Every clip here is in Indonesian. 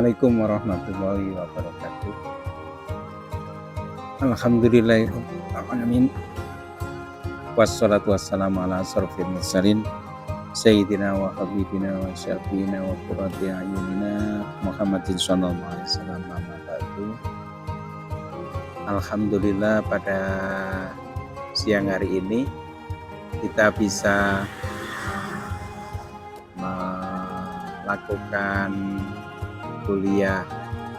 Assalamualaikum warahmatullahi wabarakatuh. Alhamdulillahirabbil alamin. Wassalatu wassalamu ala asrofil mursalin sayyidina wa habibina wa syafiina wa qurrati a'yunina Muhammadin sallallahu alaihi wasallam. Amma ba'du. Alhamdulillah, pada siang hari ini kita bisa melakukan kuliah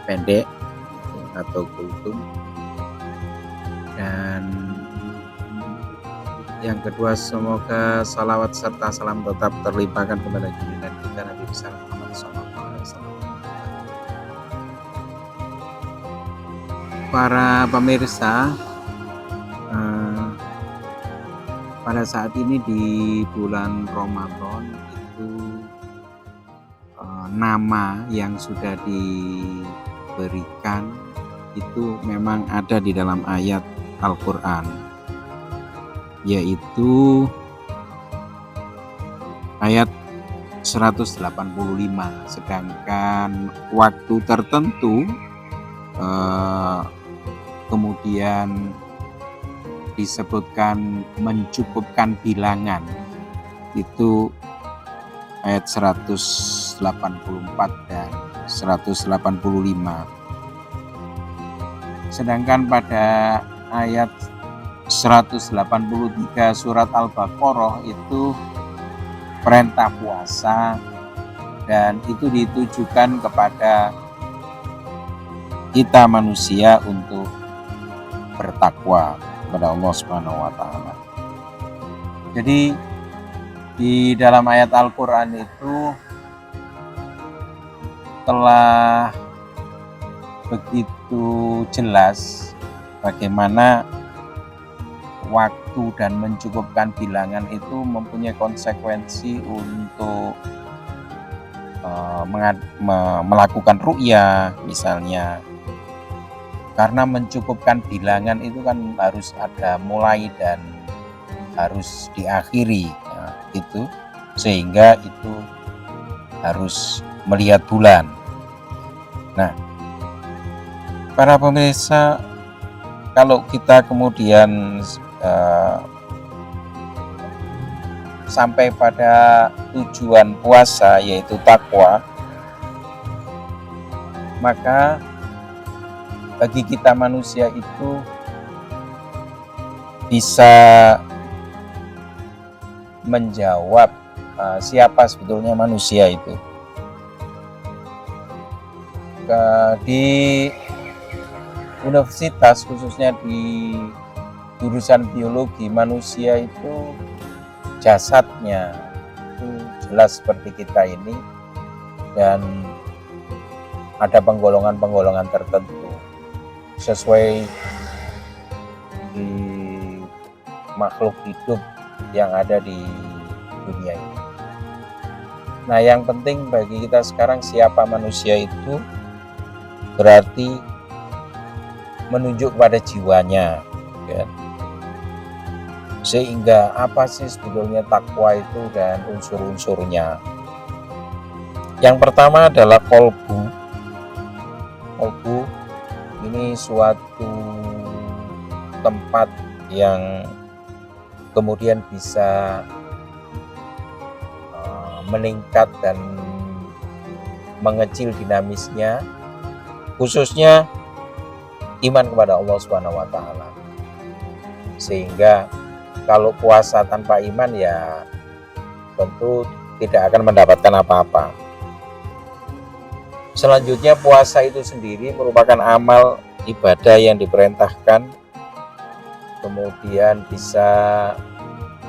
pendek atau kultum, dan yang kedua, semoga salawat serta salam tetap terlimpahkan kepada junjungan kita Nabi besar Muhammad SAW. Para pemirsa, pada saat ini di bulan Ramadan itu nama yang sudah diberikan itu memang ada di dalam ayat Al-Quran, yaitu ayat 185. Sedangkan waktu tertentu kemudian disebutkan mencukupkan bilangan, itu ayat 184 dan 185. Sedangkan pada ayat 183 surat Al-Baqarah itu perintah puasa, dan itu ditujukan kepada kita manusia untuk bertakwa kepada Allah Subhanahu wa taala. Jadi di dalam ayat Al-Quran itu telah begitu jelas bagaimana waktu dan mencukupkan bilangan itu mempunyai konsekuensi untuk melakukan ru'yah misalnya. Karena mencukupkan bilangan itu kan harus ada mulai dan harus diakhiri, itu sehingga itu harus melihat bulan. Nah, para pemirsa, kalau kita kemudian sampai pada tujuan puasa yaitu takwa, maka bagi kita manusia itu bisa menjawab siapa sebetulnya manusia itu. Di universitas, khususnya di jurusan biologi, manusia itu jasadnya itu jelas seperti kita ini, dan ada penggolongan-penggolongan tertentu sesuai di makhluk hidup yang ada di dunia ini. Nah, yang penting bagi kita sekarang siapa manusia itu berarti menunjuk pada jiwanya, kan? Sehingga apa sih sebetulnya takwa itu dan unsur-unsurnya? Yang pertama adalah kolbu. Kolbu ini suatu tempat yang kemudian bisa meningkat dan mengecil dinamisnya, khususnya iman kepada Allah Subhanahu wa taala. Sehingga kalau puasa tanpa iman ya tentu tidak akan mendapatkan apa-apa. Selanjutnya, puasa itu sendiri merupakan amal ibadah yang diperintahkan, kemudian bisa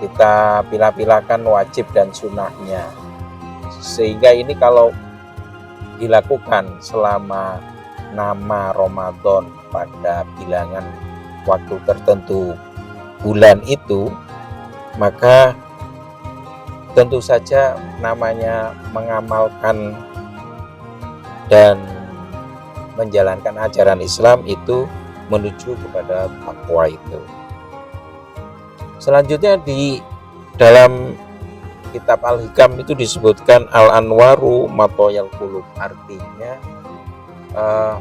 kita pilah-pilahkan wajib dan sunnahnya, sehingga ini kalau dilakukan selama nama Ramadan pada bilangan waktu tertentu bulan itu, maka tentu saja namanya mengamalkan dan menjalankan ajaran Islam itu menuju kepada takwa itu. Selanjutnya di dalam kitab Al-Hikam itu disebutkan Al-Anwaru Matoyal Qulub, artinya eh,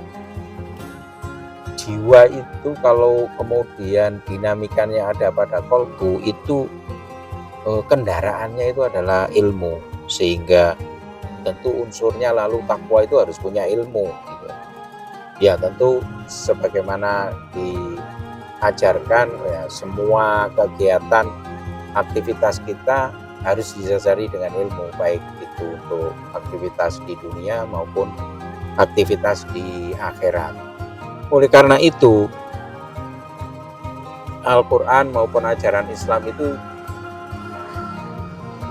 jiwa itu kalau kemudian dinamikanya ada pada kolbu itu, kendaraannya itu adalah ilmu, sehingga tentu unsurnya lalu takwa itu harus punya ilmu gitu. Ya tentu sebagaimana diajarkan ya, semua kegiatan aktivitas kita harus didasari dengan ilmu, baik itu untuk aktivitas di dunia maupun aktivitas di akhirat. Oleh karena itu, Al-Quran maupun ajaran Islam itu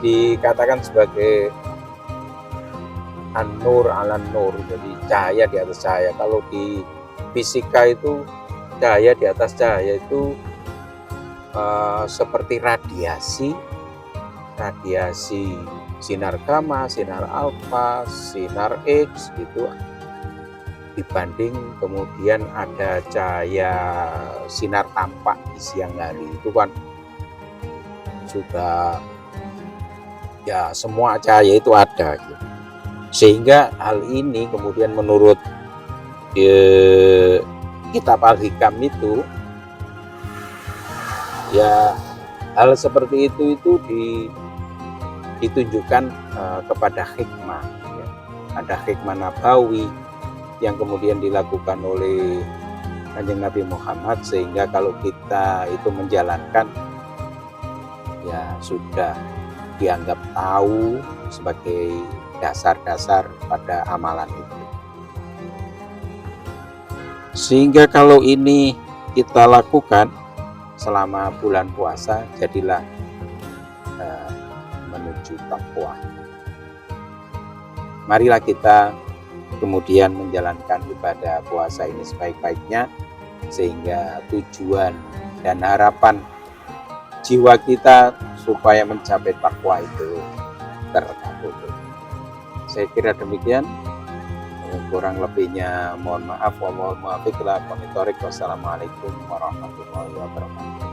dikatakan sebagai an-nur ala nur, jadi cahaya di atas cahaya. Kalau di fisika itu cahaya di atas cahaya itu seperti radiasi sinar gamma, sinar alfa, sinar X gitu, dibanding kemudian ada cahaya sinar tampak di siang hari. Itu kan sudah ya, semua cahaya itu ada gitu. Sehingga hal ini kemudian menurut kitab Al-Hikam itu ya, hal seperti itu ditunjukkan kepada hikmah ya. Ada hikmah nabawi yang kemudian dilakukan oleh Kanjeng Nabi Muhammad, sehingga kalau kita itu menjalankan ya sudah dianggap tahu sebagai dasar-dasar pada amalan itu. Sehingga kalau ini kita lakukan selama bulan puasa, jadilah menuju takwa. Marilah kita kemudian menjalankan ibadah puasa ini sebaik-baiknya, sehingga tujuan dan harapan jiwa kita supaya mencapai takwa itu terkabul. Saya kira demikian. Kurang lebihnya mohon maaf. Wassalamualaikum warahmatullahi wabarakatuh.